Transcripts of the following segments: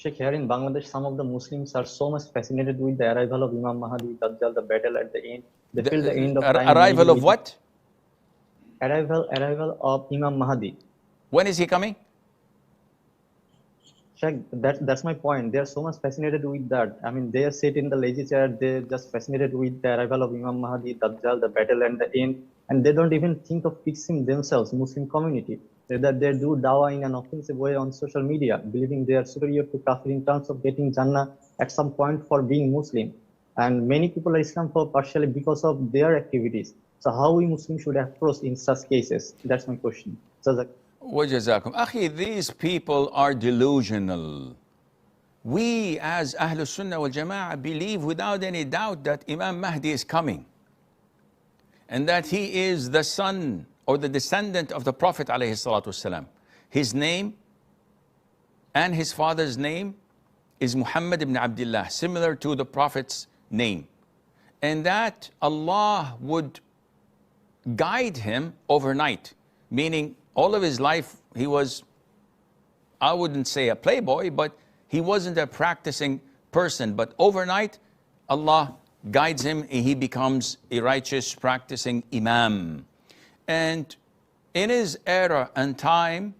Sheikh, here in Bangladesh, some of the Muslims are so much fascinated with the arrival of Imam Mahdi Dajjal, the battle at the end. They feel the end of time. Arrival of what? Arrival of Imam Mahdi. When is he coming? Sheikh, that's my point. They are so much fascinated with that. I mean, they sit in the lazy chair. They're just fascinated with the arrival of Imam Mahdi Dajjal, the battle and the end, and they don't even think of fixing themselves, Muslim community. That they do dawah in an offensive way on social media, believing they are superior to kafir in terms of getting Jannah at some point for being Muslim. And many people are Islam for partially because of their activities. So how we Muslims should approach in such cases? That's my question. Wajazakum. Akhi, these people are delusional. We as Ahlul Sunnah wal Jama'ah believe without any doubt that Imam Mahdi is coming and that he is the son or the descendant of the Prophet alayhi salatu wasalam. His name and his father's name is Muhammad ibn Abdullah, similar to the Prophet's name. And that Allah would guide him overnight, meaning all of his life he was, I wouldn't say a playboy, but he wasn't a practicing person. But overnight, Allah guides him and he becomes a righteous practicing Imam. And in his era and time,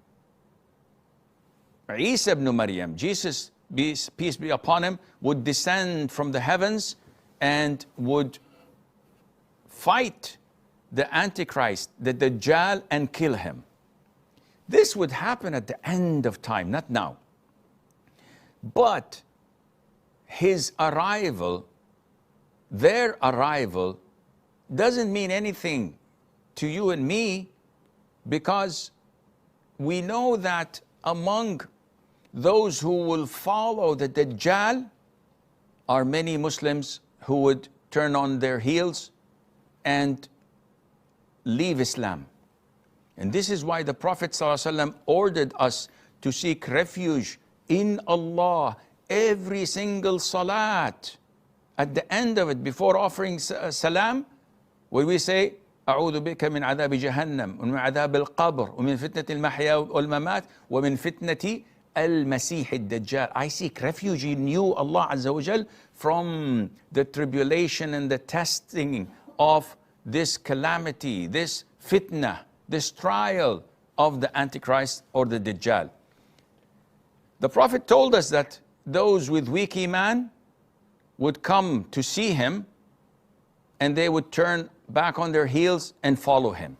Isa ibn Maryam, Jesus, peace be upon him, would descend from the heavens and would fight the Antichrist, the Dajjal, and kill him. This would happen at the end of time, not now. But his arrival, their arrival, doesn't mean anything to you and me, because we know that among those who will follow the Dajjal are many Muslims who would turn on their heels and leave Islam. And this is why the Prophet ﷺ ordered us to seek refuge in Allah every single salat. At the end of it, before offering salam, where we say, أعوذ بك من عذاب جهنم ومن عذاب القبر ومن فتنة المحيا والممات ومن فتنة المسيح الدجال. I seek refuge in you, Allah Azza wa Jal, from the tribulation and the testing of this calamity, this fitna, this trial of the Antichrist or the Dajjal. The Prophet told us that those with weak Iman would come to see him and they would turn back on their heels and follow him.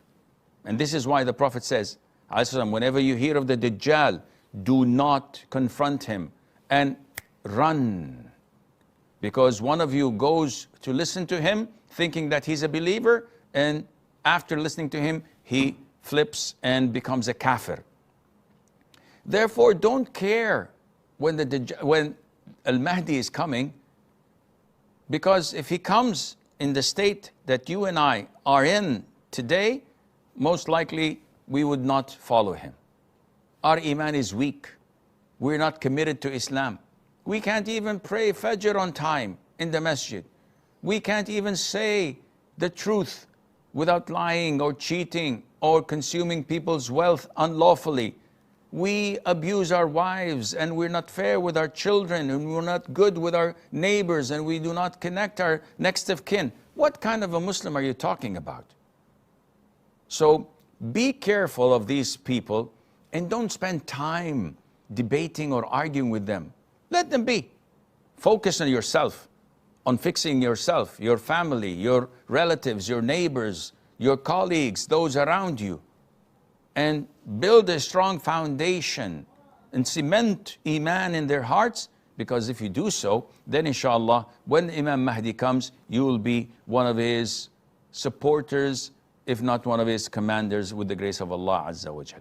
And this is why the Prophet says, whenever you hear of the Dajjal, do not confront him and run. Because one of you goes to listen to him thinking that he's a believer, and after listening to him, he flips and becomes a kafir. Therefore, don't care when Al-Mahdi is coming, because if he comes in the state that you and I are in today, most likely we would not follow him. Our Iman is weak. We're not committed to Islam. We can't even pray Fajr on time in the masjid. We can't even say the truth without lying or cheating or consuming people's wealth unlawfully. We abuse our wives, and we're not fair with our children, and we're not good with our neighbors, and we do not connect our next of kin. What kind of a Muslim are you talking about? So be careful of these people and don't spend time debating or arguing with them. Let them be. Focus on yourself, on fixing yourself, your family, your relatives, your neighbors, your colleagues, those around you, and build a strong foundation and cement Iman in their hearts, because if you do so, then inshallah, when Imam Mahdi comes, you will be one of his supporters, if not one of his commanders, with the grace of Allah Azza wa Jal.